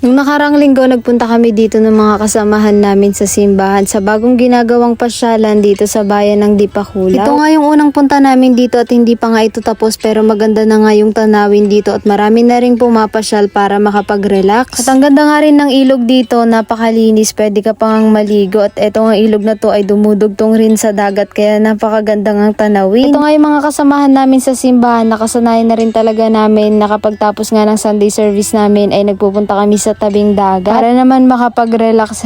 Nung nakarang linggo, nagpunta kami dito ng mga kasamahan namin sa simbahan sa bagong ginagawang pasyalan dito sa bayan ng Dipakulaw. Ito nga yung unang punta namin dito at hindi pa nga ito tapos pero maganda na nga yung tanawin dito at marami na rin pumapasyal para makapag-relax. At ang ganda nga rin ng ilog dito, napakalinis, pwede ka pang maligo at eto nga ilog na to ay dumudugtong rin sa dagat kaya napakaganda ng tanawin. Ito nga yung mga kasamahan namin sa simbahan, nakasanayan na rin talaga namin na kapag tapos nga ng Sunday service namin ay nagpupunta kami sa tabing dagat para naman makapag-relax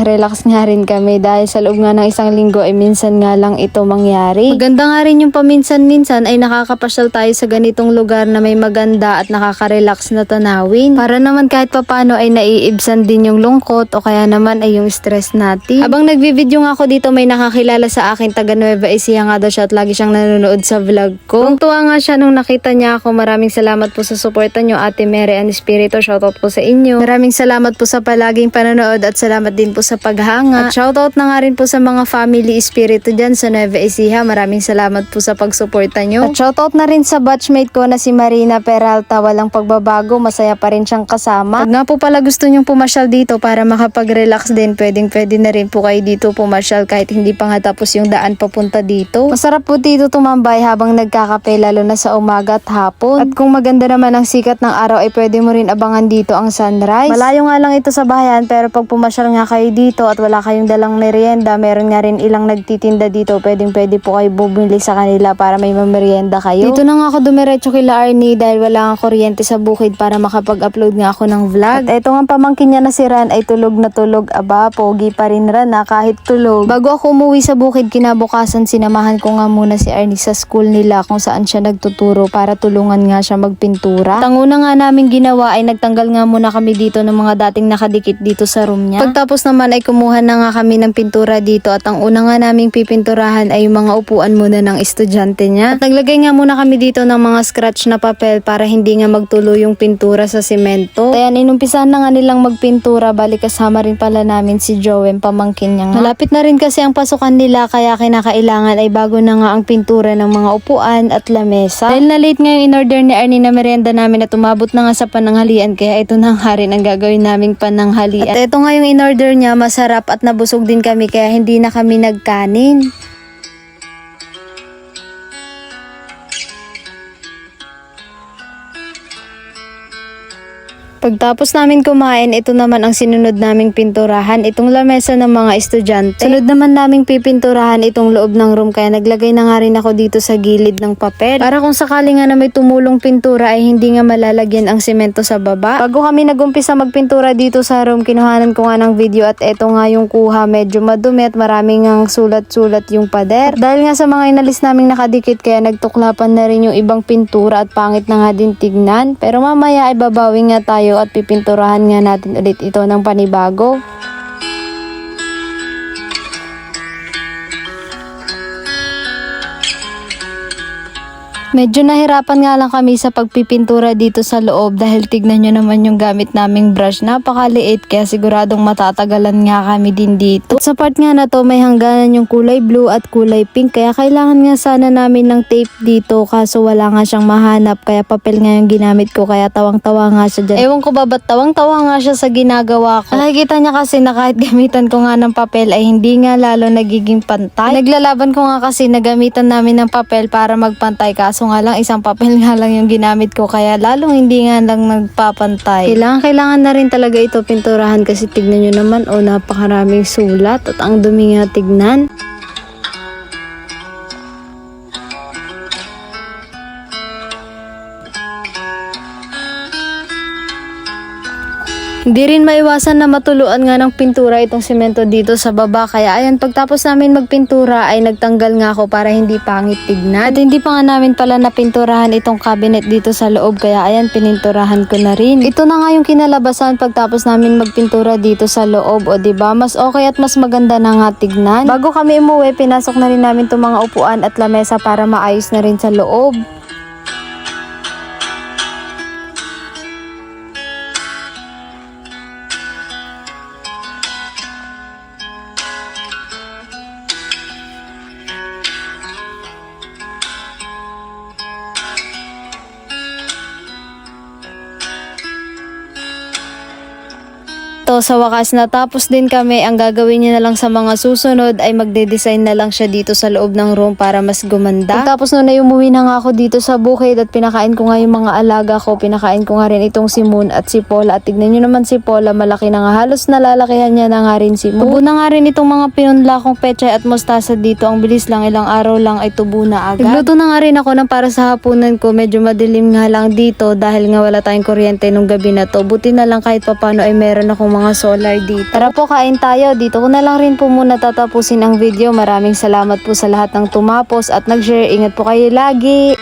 nga rin kami dahil sa loob nga ng isang linggo ay minsan nga lang ito mangyari. Maganda nga rin yung paminsan-minsan ay nakakapasyal tayo sa ganitong lugar na may maganda at nakaka-relax na tanawin para naman kahit papano ay naiibsan din yung lungkot o kaya naman ay yung stress natin. Habang nagvi-video nga ako dito may nakakilala sa akin, taga Nueva Ecija nga daw siya at lagi siyang nanonood sa vlog ko. Tuwang-tuwa nga siya nung nakita niya ako. Maraming salamat po sa suporta niyo, Ate Mary and Espiritu. Shoutout po sa inyo. Maraming salamat po sa palaging panonood at salamat din po sa paghanga. At shoutout na nga rin po sa mga family Espiritu dyan sa Nueva Ecija. Maraming salamat po sa pagsuporta nyo. At shoutout na rin sa batchmate ko na si Marina Peralta. Walang pagbabago, masaya pa rin siyang kasama. Pag nga po pala gusto nyong pumasyal dito para makapag-relax din, pwede na rin po kayo dito pumasyal kahit hindi pa nga tapos yung daan papunta dito. Masarap po dito tumambay habang nagkakape lalo na sa umaga at hapon. At kung maganda naman ang sikat ng araw ay pwede mo rin abangan dito ang sunrise. Malayo nga lang ito sa bayan pero pag pumasyal nga kayo dito at wala kayong dalang merienda, meron nga rin ilang nagtitinda dito. Pwede po kayo bumili sa kanila para may mamerienda kayo. Dito na nga ako dumiretso kila Arnie dahil wala nga kuryente sa bukid para makapag-upload nga ako ng vlog. At eto nga pamangkin niya na si Ran ay tulog na tulog. Aba, pogi pa rin Ran na kahit tulog. Bago ako umuwi sa bukid kinabukasan, sinamahan ko nga muna si Arnie sa school nila kung saan siya nagtuturo para tulungan nga siya magpintura. At ang una nga namin ginawa ay nagtanggal nga muna kami dito ng mga dating nakadikit dito sa room niya. Pagtapos naman ay kumuha na nga kami ng pintura dito at ang una nga naming pipinturahan ay yung mga upuan muna ng estudyante niya. At naglagay nga muna kami dito ng mga scratch na papel para hindi nga magtulo yung pintura sa semento. Kaya inumpisahan na nga nilang magpintura, bali kasama rin pala namin si Joem, pamangkin niya nga. Malapit na rin kasi ang pasukan nila kaya kinakailangan ay bago na nga ang pintura ng mga upuan at lamesa. Dahil na late nga yung in-order ni Arnie na merienda namin at umabot na nga sa pananghalian kaya ito na nga rin ang gagawin naming pananghalian. At ito nga yung in-order niya, masarap at nabusog din kami kaya hindi na kami nagkanin. Pagtapos namin kumain, ito naman ang sinunod naming pinturahan, itong lamesa ng mga estudyante. Sunod naman naming pipinturahan itong loob ng room kaya naglagay na nga rin ako dito sa gilid ng papel. Para kung sakali nga na may tumulong pintura ay hindi nga malalagyan ang semento sa baba. Bago kami nagumpisa magpintura dito sa room, kinuhanan ko nga ng video at eto nga yung kuha, medyo madumi at maraming ang sulat-sulat yung pader. Dahil nga sa mga inalis naming nakadikit kaya nagtuklapan na rin yung ibang pintura at pangit na nga din tignan. Pero mamaya ay babawi nga tayo at pipinturahan nga natin ulit ito ng panibago. Medyo nahirapan nga lang kami sa pagpipintura dito sa loob dahil tignan nyo naman yung gamit naming brush. Napakaliit kaya siguradong matatagalan nga kami din dito. At sa part nga na to may hangganan yung kulay blue at kulay pink kaya kailangan nga sana namin ng tape dito kaso wala nga siyang mahanap kaya papel nga yung ginamit ko kaya tawang-tawa nga siya dyan. Ewan ko ba ba't tawang-tawa nga siya sa ginagawa ko. Nakikita niya kasi na kahit gamitan ko nga ng papel ay hindi nga lalo nagiging pantay. Naglalaban ko nga kasi na gamitan namin ng papel para magpantay kaso nga lang isang papel nga lang yung ginamit ko kaya lalong hindi nga lang nagpapantay. Kailangan na rin talaga ito pinturahan kasi tignan nyo naman napakaraming sulat at ang dumi nga tignan. Hindi rin maiwasan na matuluan nga ng pintura itong semento dito sa baba kaya ayan pagtapos namin magpintura ay nagtanggal nga ako para hindi pangit tignan. At hindi pa nga namin pala napinturahan itong cabinet dito sa loob kaya ayan pininturahan ko na rin. Ito na nga yung kinalabasan pagtapos namin magpintura dito sa loob o diba mas okay at mas maganda na nga tignan. Bago kami umuwi pinasok na rin namin itong mga upuan at lamesa para maayos na rin sa loob. ito, sa wakas natapos din kami. Ang gagawin niya na lang sa mga susunod ay magde-design na lang siya dito sa loob ng room para mas gumanda. Tapos noon ay umuwi na nga ako dito sa bukid at pinakain ko nga yung mga alaga ko. Pinakain ko nga rin itong si Moon at si Paula. At tignan nyo naman si Paula, malaki na nga. Halos nalalakihan niya na nga rin si Moon. Tubo na nga rin itong mga pinunla kong pechay at mustasa dito. Ang bilis lang, ilang araw lang ay tubo na agad. Nagluto na nga rin ako ng para sa hapunan ko. Medyo madilim nga lang dito dahil nga wala tayong kuryente nung gabi na to. Buti na lang kahit papano ay meron akong mga solar dito. Tara po, kain tayo. Dito ko na lang rin po muna tatapusin ang video. Maraming salamat po sa lahat ng tumapos at nag-share. Ingat po kayo lagi.